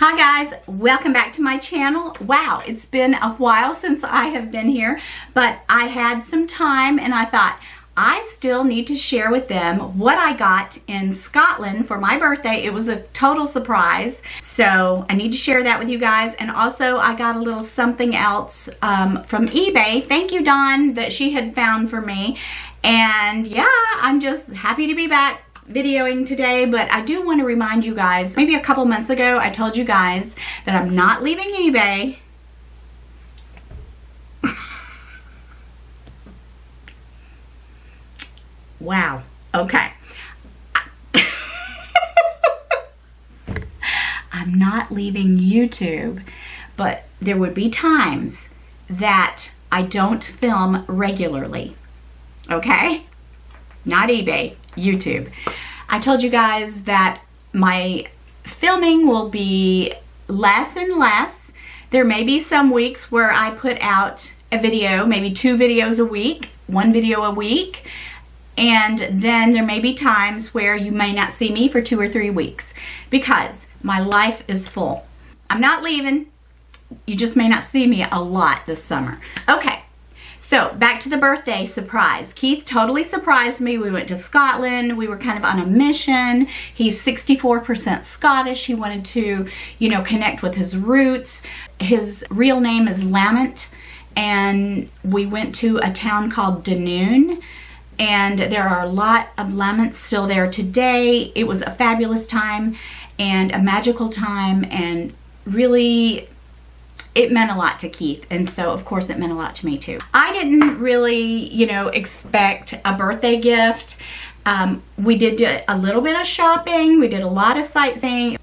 Hi guys, welcome back to my channel. Wow, it's been a while since I have been here, but I had some time and I thought I still need to share with them what I got in Scotland for my birthday. It was a total surprise, so I need to share that with you guys. And also I got a little something else from eBay. Thank you, Dawn, that she had found for me. And yeah, I'm just happy to be back videoing today, but I do want to remind you guys, maybe a couple months ago I told you guys that I'm not leaving eBay. Wow, okay. I'm not leaving YouTube, but there would be times that I don't film regularly, okay? Not eBay, YouTube. I told you guys that my filming will be less and less. There may be some weeks where I put out a video, maybe 2 videos a week, 1 video a week, and then there may be times where you may not see me for 2 or 3 weeks because my life is full. I'm not leaving. You just may not see me a lot this summer. Okay. So back to the birthday surprise. Keith totally surprised me. We went to Scotland. We were kind of on a mission. He's 64% Scottish. He wanted to, you know, connect with his roots. His real name is Lament. And we went to a town called Dunoon. And there are a lot of laments still there today. It was a fabulous time and a magical time, and really it meant a lot to Keith, and so of course it meant a lot to me too. I didn't really, you know, expect a birthday gift. We did do a little bit of shopping, we did a lot of sightseeing,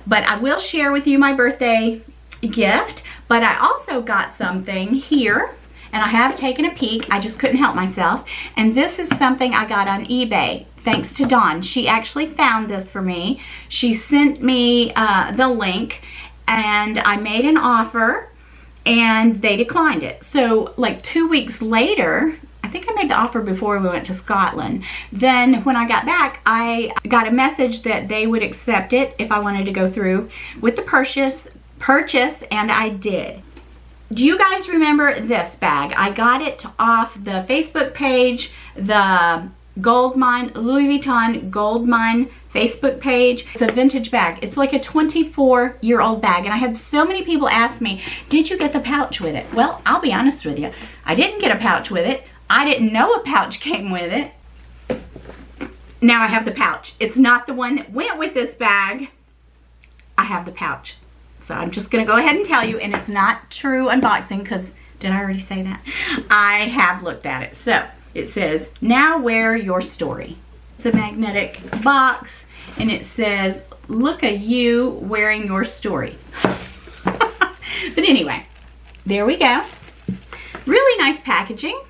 but I will share with you my birthday gift. But I also got something here, and I have taken a peek. I just couldn't help myself, and this is something I got on eBay thanks to Dawn. She actually found this for me. She sent me the link, and I made an offer and they declined it. So like 2 weeks later, I think I made the offer before we went to Scotland. Then when I got back, I got a message that they would accept it if I wanted to go through with the purchase, and I did. Do you guys remember this bag? I got it off the Facebook page, the GOLDMINE, Louis Vuitton GOLDMINE Facebook page. It's a vintage bag. It's like a 24-year-old bag, and I had so many people ask me, did you get the pouch with it? Well, I'll be honest with you, I didn't get a pouch with it. I didn't know a pouch came with it. Now I have the pouch. It's not the one that went with this bag. I have the pouch. So I'm just gonna go ahead and tell you, and it's not true unboxing, because did I already say that? I have looked at it. So it says, now wear your story. It's a magnetic box, and it says, look at you wearing your story. But anyway, there we go. Really nice packaging.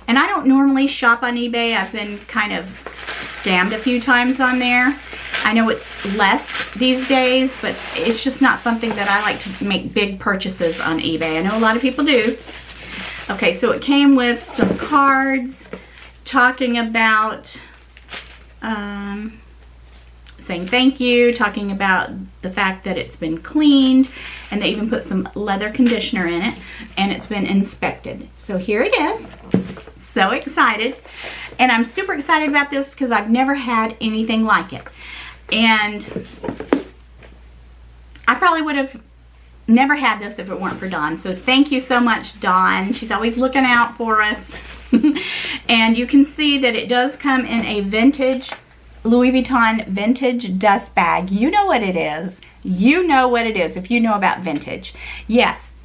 And I don't normally shop on eBay. I've been kind of scammed a few times on there. I know it's less these days, but it's just not something that I like to make big purchases on eBay. I know a lot of people do. Okay, so it came with some cards talking about saying thank you, talking about the fact that it's been cleaned, and they even put some leather conditioner in it, and it's been inspected. So here it is. So excited. And I'm super excited about this because I've never had anything like it. And I probably would have never had this if it weren't for Dawn. So thank you so much, Dawn. She's always looking out for us. And you can see that it does come in a vintage Louis Vuitton vintage dust bag. You know what it is. You know what it is if you know about vintage. Yes,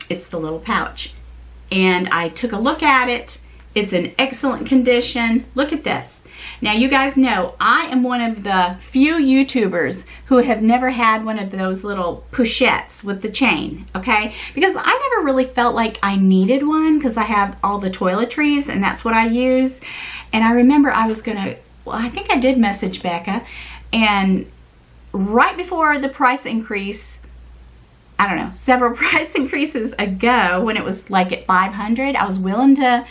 it's the little pouch. And I took a look at it. It's in excellent condition. Look at this. Now you guys know I am one of the few YouTubers who have never had one of those little pochettes with the chain, okay? Because I never really felt like I needed one because I have all the toiletries and that's what I use. And I remember I was gonna, well, I think I did message Becca, and right before the price increase, I don't know, several price increases ago when it was like at $500, I was willing to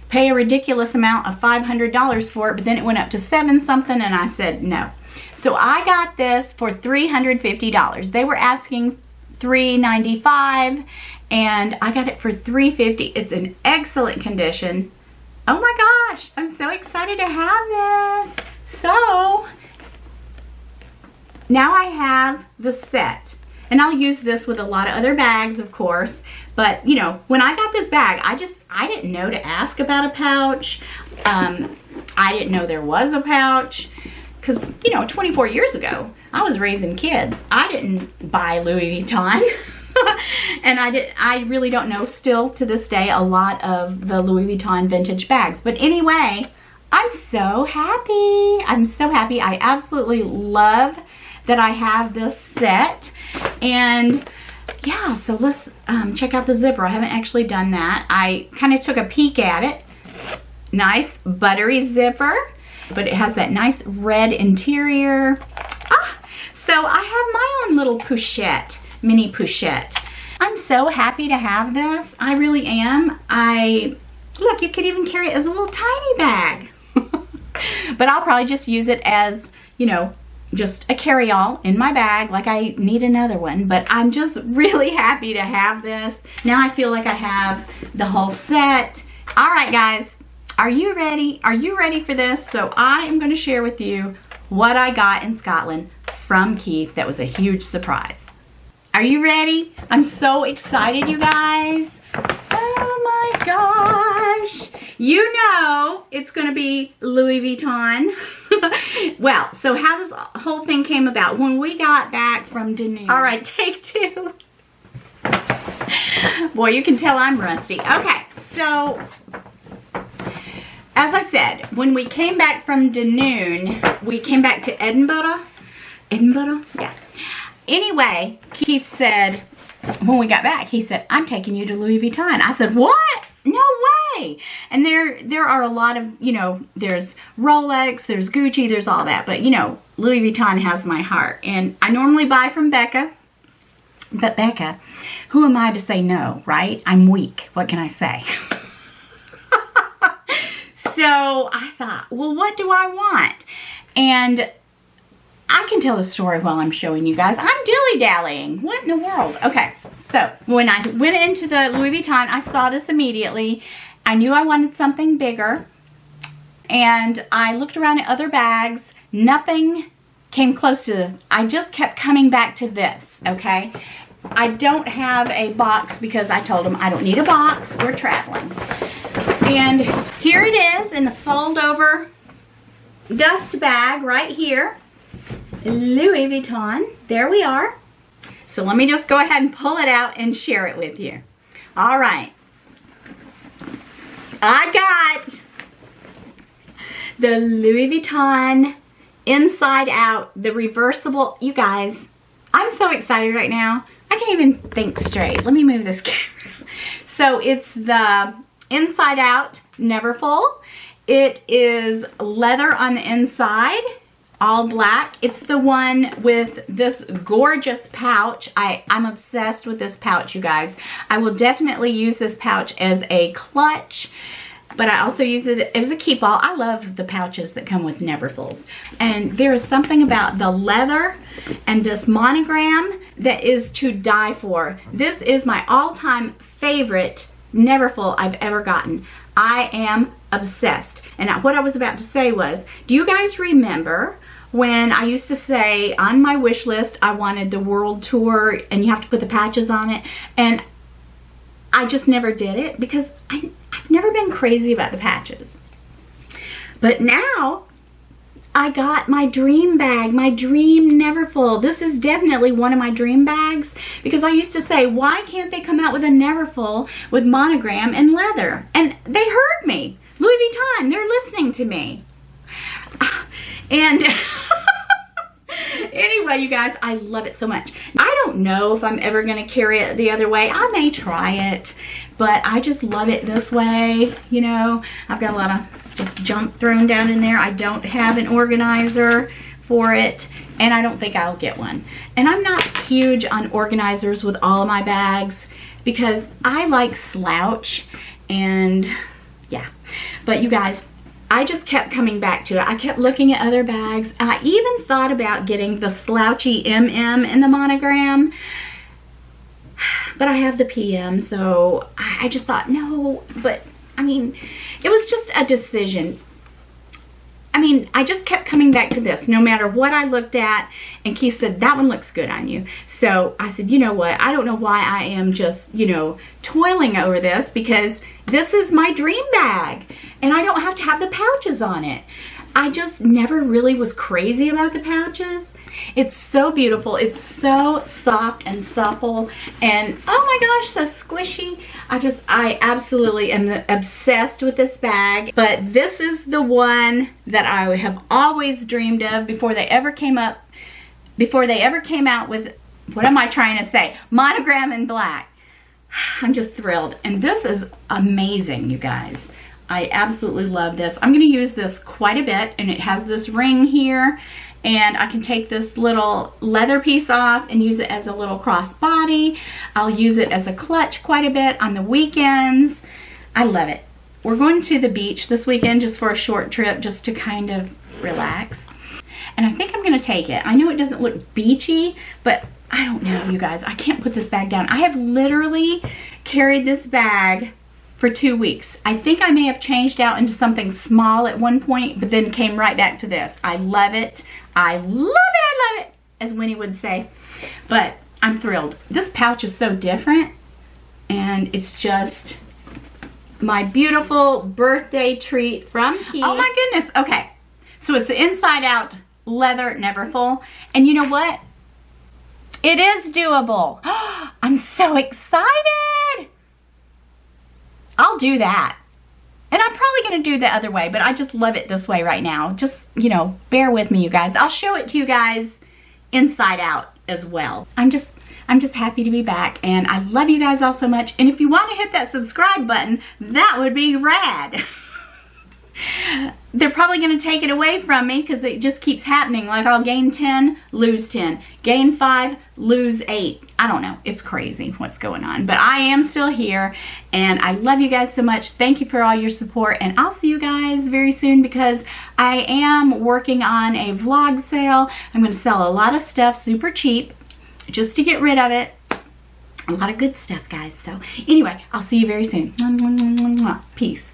pay a ridiculous amount of $500 for it, but then it went up to $7 something, and I said no. So I got this for $350. They were asking $395 and I got it for $350. It's in excellent condition. Oh my gosh, I'm so excited to have this. So now I have the set, and I'll use this with a lot of other bags, of course, but you know, when I got this bag, I didn't know to ask about a pouch. I didn't know there was a pouch, because you know, 24 years ago I was raising kids. I didn't buy Louis Vuitton. And I really don't know still to this day a lot of the Louis Vuitton vintage bags. But anyway, I'm so happy. I'm so happy. I absolutely love that I have this set. And yeah, so let's check out the zipper. I haven't actually done that. I kind of took a peek at it. Nice buttery zipper, but it has that nice red interior. So I have my own little pochette. Mini pochette. I'm so happy to have this. I really am. Look, you could even carry it as a little tiny bag. But I'll probably just use it as, you know, just a carry-all in my bag, like I need another one. But I'm just really happy to have this. Now I feel like I have the whole set. All right, guys, are you ready? Are you ready for this? So I am going to share with you what I got in Scotland from Keith. That was a huge surprise. Are you ready? I'm so excited, you guys. Oh my gosh. You know it's going to be Louis Vuitton. Well, so how this whole thing came about. When we got back from Danube. All right, take two. Boy, you can tell I'm rusty. Okay, so as I said, when we came back from Danube, we came back to Edinburgh. Edinburgh? Yeah. Anyway, Keith said, when we got back, he said, I'm taking you to Louis Vuitton. I said, what? No way. And there are a lot of, you know, there's Rolex, there's Gucci, there's all that. But, you know, Louis Vuitton has my heart. And I normally buy from Becca. But Becca, who am I to say no, right? I'm weak. What can I say? So I thought, well, what do I want? And I can tell the story while I'm showing you guys. I'm dilly-dallying. What in the world? Okay, so when I went into the Louis Vuitton, I saw this immediately. I knew I wanted something bigger. And I looked around at other bags. Nothing came close to this. I just kept coming back to this, okay? I don't have a box because I told them I don't need a box. We're traveling. And here it is in the fold-over dust bag right here. Louis Vuitton. There we are. So let me just go ahead and pull it out and share it with you. All right. I got the Louis Vuitton inside out, the reversible. You guys, I'm so excited right now. I can't even think straight. Let me move this camera. So it's the inside out, never full. It is leather on the inside. All black. It's the one with this gorgeous pouch. I'm obsessed with this pouch, you guys. I will definitely use this pouch as a clutch, but I also use it as a keep all. I love the pouches that come with Neverfulls. And there is something about the leather and this monogram that is to die for. This is my all-time favorite Neverfull I've ever gotten. I am obsessed. And what I was about to say was, do you guys remember when I used to say on my wish list I wanted the world tour and you have to put the patches on it, and I just never did it because I've never been crazy about the patches. But now I got my dream bag, my dream Neverfull. This is definitely one of my dream bags because I used to say, why can't they come out with a Neverfull with monogram and leather? And they heard me. Louis Vuitton, they're listening to me. And anyway, you guys, I love it so much. I don't know if I'm ever going to carry it the other way. I may try it, but I just love it this way. You know, I've got a lot of just junk thrown down in there. I don't have an organizer for it, and I don't think I'll get one. And I'm not huge on organizers with all of my bags because I like slouch, and yeah. But you guys, I just kept coming back to it. I kept looking at other bags. I even thought about getting the slouchy MM in the monogram, but I have the PM, so I just thought, no. But I mean, it was just a decision. I mean, I just kept coming back to this no matter what I looked at, and Keith said, that one looks good on you. So I said, you know what, I don't know why I am just, you know, toiling over this, because this is my dream bag and I don't have to have the pouches on it. I just never really was crazy about the pouches. It's so beautiful. It's so soft and supple, and oh my gosh, so squishy. I absolutely am obsessed with this bag. But this is the one that I have always dreamed of before they ever came out with, what am I trying to say? Monogram in black. I'm just thrilled. And this is amazing, you guys. I absolutely love this. I'm going to use this quite a bit, and it has this ring here, and I can take this little leather piece off and use it as a little crossbody. I'll use it as a clutch quite a bit on the weekends. I love it. We're going to the beach this weekend just for a short trip, just to kind of relax. And I think I'm going to take it. I know it doesn't look beachy, but I don't know, you guys. I can't put this bag down. I have literally carried this bag for 2 weeks. I think I may have changed out into something small at one point, but then came right back to this. I love it. I love it. I love it, as Winnie would say. But I'm thrilled. This pouch is so different, and it's just my beautiful birthday treat from Keith. Oh my goodness. Okay. So it's the inside out leather Neverfull. And you know what? It is doable. I'm so excited. I'll do that. And I'm probably going to do the other way, but I just love it this way right now. Just, you know, bear with me, you guys. I'll show it to you guys inside out as well. I'm just happy to be back, and I love you guys all so much. And if you want to hit that subscribe button, that would be rad. They're probably going to take it away from me because it just keeps happening. Like, I'll gain 10, lose 10. Gain 5, lose 8. I don't know. It's crazy what's going on. But I am still here, and I love you guys so much. Thank you for all your support, and I'll see you guys very soon because I am working on a vlog sale. I'm going to sell a lot of stuff super cheap just to get rid of it. A lot of good stuff, guys. So anyway, I'll see you very soon. Peace.